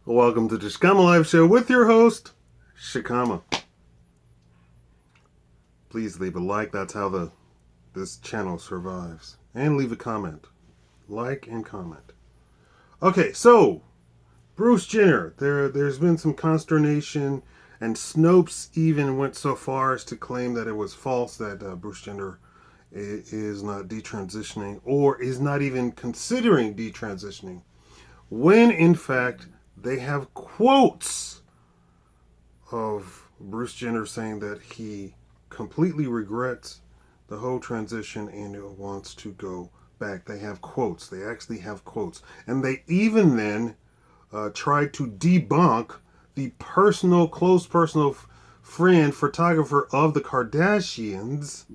Welcome to the Shakaama Live Show with your host, Shakaama. Please leave a like. That's how this channel survives. And leave a comment. Like and comment. Okay, so Bruce Jenner. There's been some consternation, and Snopes even went so far as to claim that it was false that Bruce Jenner is not detransitioning or is not even considering detransitioning, when in fact they have quotes of Bruce Jenner saying that he completely regrets the whole transition and wants to go back. They have quotes. They actually have quotes. And they even then tried to debunk the close personal friend, photographer of the Kardashians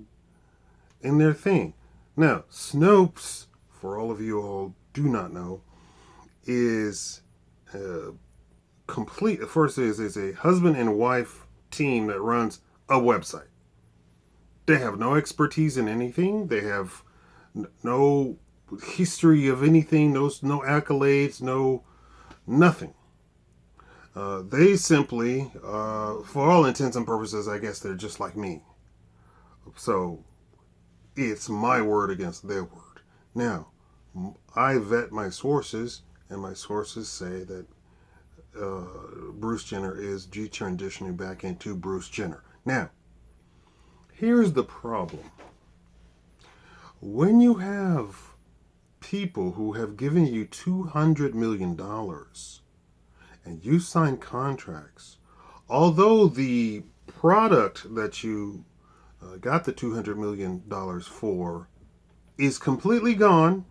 in their thing. Now, Snopes, for all of you all do not know, is complete. First, is a husband and wife team that runs a website. They have no expertise in anything. They have no history of anything. No accolades. No nothing. They simply, for all intents and purposes, I guess they're just like me. So it's my word against their word. Now, I vet my sources, and my sources say that Bruce Jenner is transitioning back into Bruce Jenner. Now, here's the problem. When you have people who have given you $200 million and you sign contracts, although the product that you got the $200 million for is completely gone,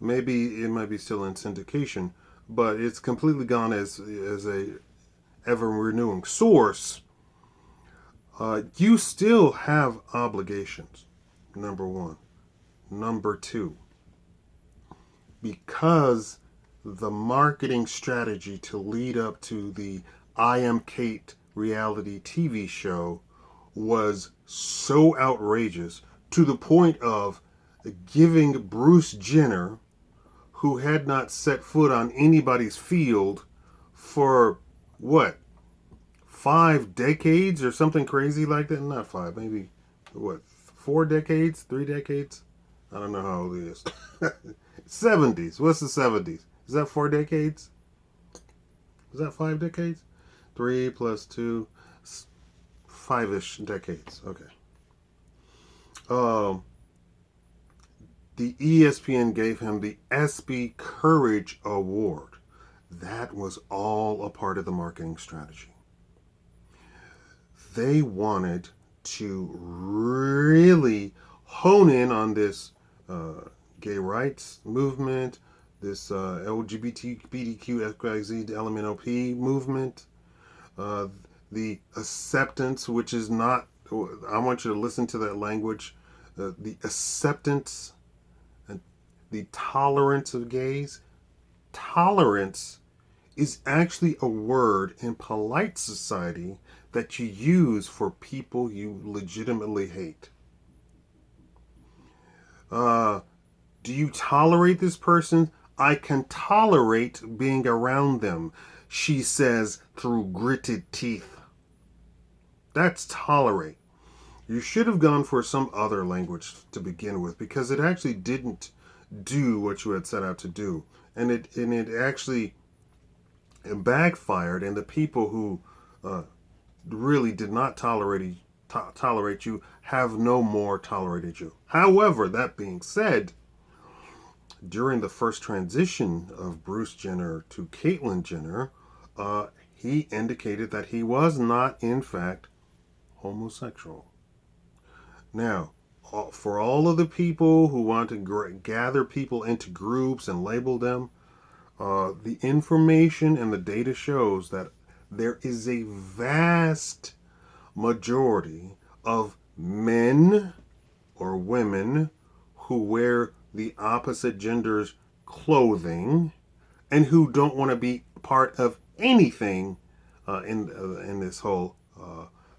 maybe it might be still in syndication, but it's completely gone as a ever renewing source. You still have obligations. Number one. Number two, because the marketing strategy to lead up to the I Am Kate reality TV show was so outrageous to the point of giving Bruce Jenner, who had not set foot on anybody's field for what, 5 decades or something crazy like that? Not 5, maybe what, 4 decades, 3 decades? I don't know how old he is. 70s. What's the 70s? Is that 4 decades? Is that 5 decades? 3 plus 2, 5-ish decades. Okay. The ESPN gave him the SB Courage Award. That was all a part of the marketing strategy. They wanted to really hone in on this gay rights movement, this LGBTQ XYZ LMNOP movement, the acceptance, which is not, I want you to listen to that language, the acceptance and the tolerance of gays. Tolerance is actually a word in polite society that you use for people you legitimately hate. Do you tolerate this person? I can tolerate being around them, she says through gritted teeth. That's tolerate. You should have gone for some other language to begin with, because it actually didn't do what you had set out to do. And it actually backfired, and the people who really did not tolerate you have no more tolerated you. However, that being said, during the first transition of Bruce Jenner to Caitlyn Jenner, he indicated that he was not, in fact, homosexual. Now, for all of the people who want to gather people into groups and label them, the information and the data shows that there is a vast majority of men or women who wear the opposite gender's clothing and who don't want to be part of anything in this whole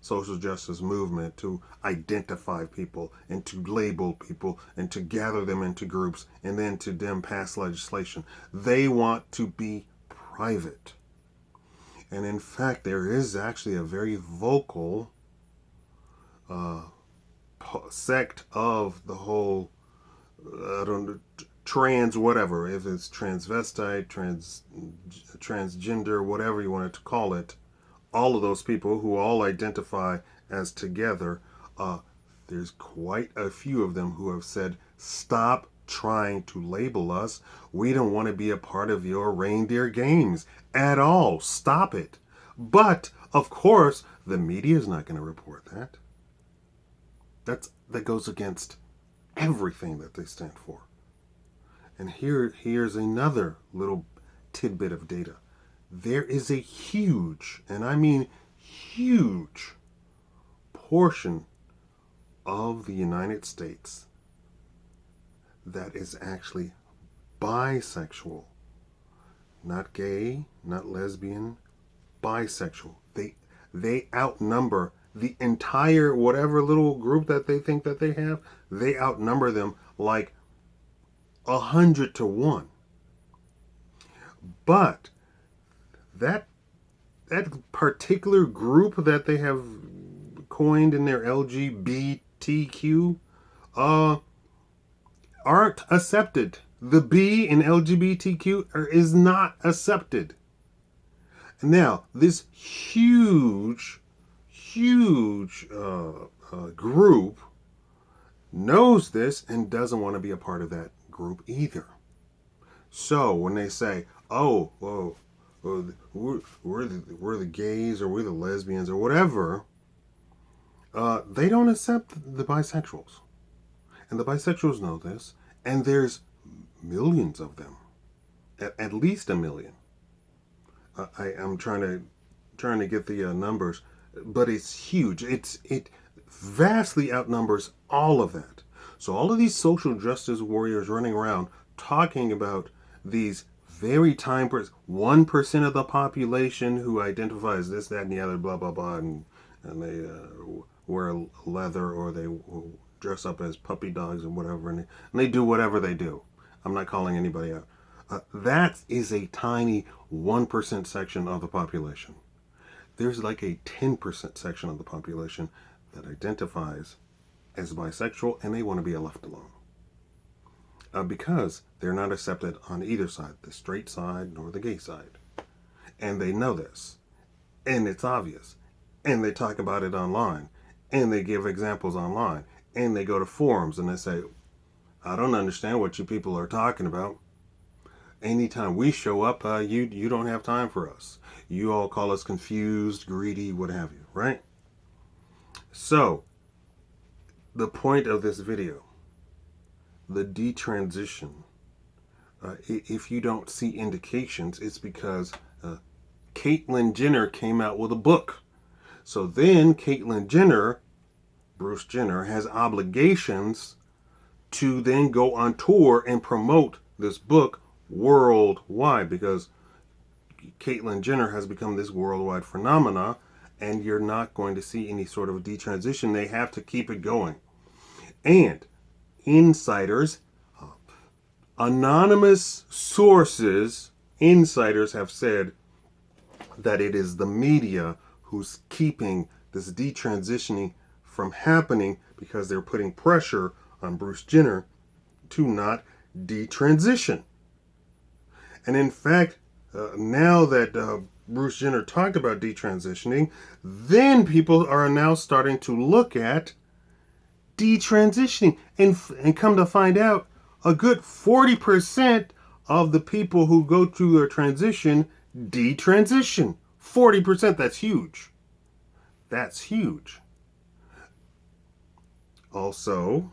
social justice movement to identify people and to label people and to gather them into groups and then to them pass legislation. They want to be private. And in fact, there is actually a very vocal uh, sect of the whole, I don't know, trans whatever, if it's transvestite, transgender, whatever you wanted to call it, all of those people who all identify as together, there's quite a few of them who have said, stop trying to label us. We don't want to be a part of your reindeer games at all. Stop it. But, of course, the media is not going to report that. That goes against everything that they stand for. And here's another little tidbit of data. There is a huge, and I mean huge, portion of the United States that is actually bisexual. Not gay, not lesbian, bisexual. They outnumber the entire whatever little group that they think that they have. They outnumber them like 100 to 1. But that particular group that they have coined in their LGBTQ aren't accepted. The B in LGBTQ is not accepted. Now, this huge group knows this and doesn't want to be a part of that group either. So when they say, "Oh, well, we're the gays or we're the lesbians or whatever," they don't accept the bisexuals, and the bisexuals know this, and there's millions of them, at least a million. I'm trying to get the numbers, but it's huge. It vastly outnumbers all of that. So all of these social justice warriors running around talking about these very 1% of the population who identifies this, that, and the other, blah blah blah, and they wear leather or they dress up as puppy dogs and whatever, and they do whatever they do. I'm not calling anybody out. That is a tiny 1% section of the population. There's like a 10% section of the population that identifies as bisexual and they want to be left alone. Because they're not accepted on either side, the straight side nor the gay side. And they know this. And it's obvious. And they talk about it online. And they give examples online. And they go to forums and they say, I don't understand what you people are talking about. Anytime we show up, you don't have time for us. You all call us confused, greedy, what have you, right? So, the point of this video, the detransition, if you don't see indications, it's because Caitlyn Jenner came out with a book. So then Caitlyn Jenner, Bruce Jenner, has obligations to then go on tour and promote this book worldwide, because Caitlyn Jenner has become this worldwide phenomena, and you're not going to see any sort of detransition. They have to keep it going. And insiders, anonymous sources, insiders have said that it is the media who's keeping this detransitioning from happening, because they're putting pressure on Bruce Jenner to not detransition. And in fact, now that Bruce Jenner talked about detransitioning, then people are now starting to look at detransitioning, and come to find out, a good 40% of the people who go through their transition detransition. 40%, that's huge. That's huge. Also,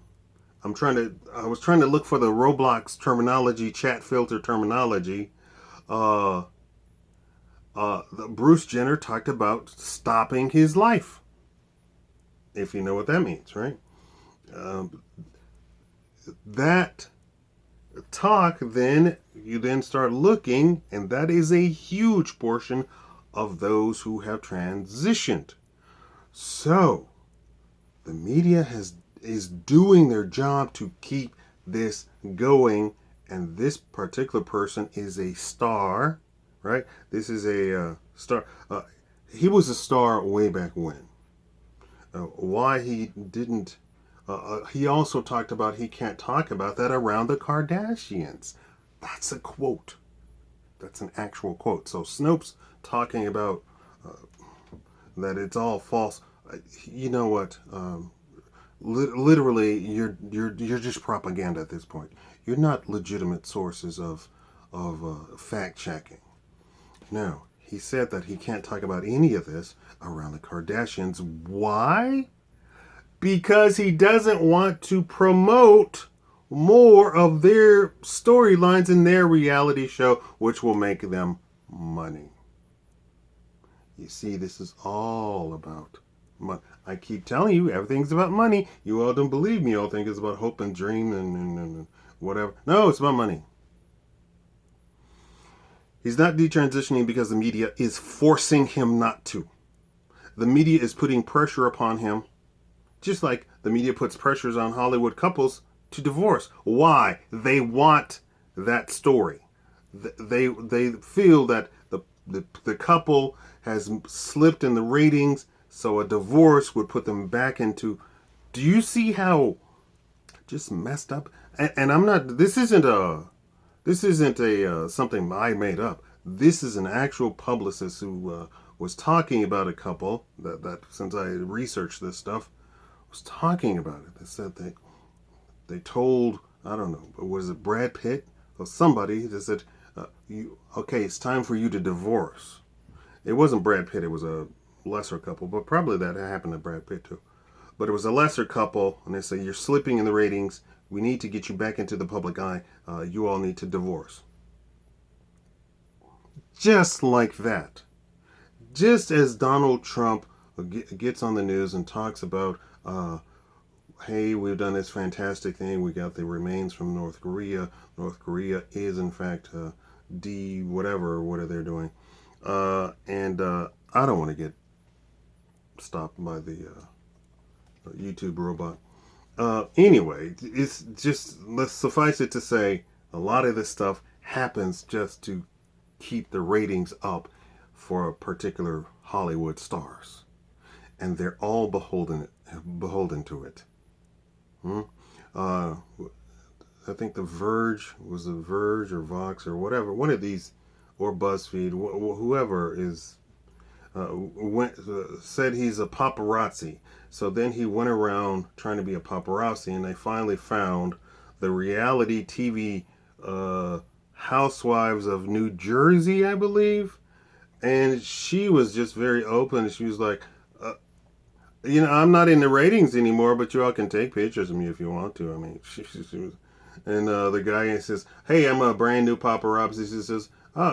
I was trying to look for the Roblox terminology, chat filter terminology. Bruce Jenner talked about stopping his life. If you know what that means, right? That talk, then you then start looking, and that is a huge portion of those who have transitioned. So the media is doing their job to keep this going, and this particular person is a star, right? This is a Star. He was a star way back when. Why he didn't. He also talked about he can't talk about that around the Kardashians. That's a quote. That's an actual quote. So Snopes talking about that it's all false. You know what? Literally, you're just propaganda at this point. You're not legitimate sources of fact checking. No, he said that he can't talk about any of this around the Kardashians. Why? Because he doesn't want to promote more of their storylines in their reality show, which will make them money. You see, this is all about money. I keep telling you, everything's about money. You all don't believe me. You all think it's about hope and dream and whatever. No, it's about money. He's not detransitioning because the media is forcing him not to. The media is putting pressure upon him, just like the media puts pressures on Hollywood couples to divorce. Why? They want that story. They feel that the couple has slipped in the ratings, so a divorce would put them back into. Do you see how just messed up? And I'm not. This isn't a something I made up. This is an actual publicist who was talking about a couple that since I researched this stuff was talking about it. They said they told, I don't know, was it Brad Pitt or somebody that said, okay, it's time for you to divorce. It wasn't Brad Pitt, it was a lesser couple, but probably that happened to Brad Pitt too. But it was a lesser couple, and they say, you're slipping in the ratings. We need to get you back into the public eye. You all need to divorce. Just like that. Just as Donald Trump gets on the news and talks about, hey, we've done this fantastic thing. We got the remains from North Korea. North Korea is, in fact, whatever, what are they doing? And I don't want to get stopped by the YouTube robot. Anyway, it's just, let's suffice it to say, a lot of this stuff happens just to keep the ratings up for particular Hollywood stars. And they're all beholden to it. I think The Verge was The Verge or Vox or whatever, one of these, or BuzzFeed, whoever is said he's a paparazzi. So then he went around trying to be a paparazzi, and they finally found the reality TV Housewives of New Jersey, I believe. And she was just very open. She was like, I'm not in the ratings anymore, but you all can take pictures of me if you want to. I mean, she was. And the guy says, hey, I'm a brand new paparazzi.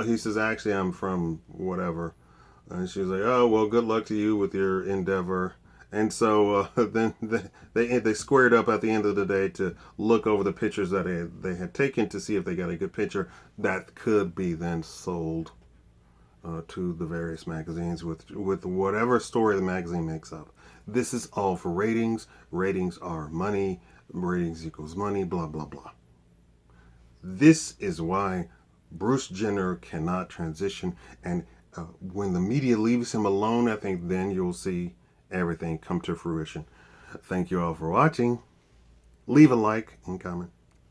He says, actually, I'm from whatever. And she was like, oh, well, good luck to you with your endeavor. And so then they squared up at the end of the day to look over the pictures that they had taken to see if they got a good picture that could be then sold to the various magazines with whatever story the magazine makes up. This is all for ratings. Ratings are money. Ratings equals money, blah, blah, blah. This is why Bruce Jenner cannot transition. And when the media leaves him alone, I think then you'll see everything come to fruition. Thank you all for watching. Leave a like and comment.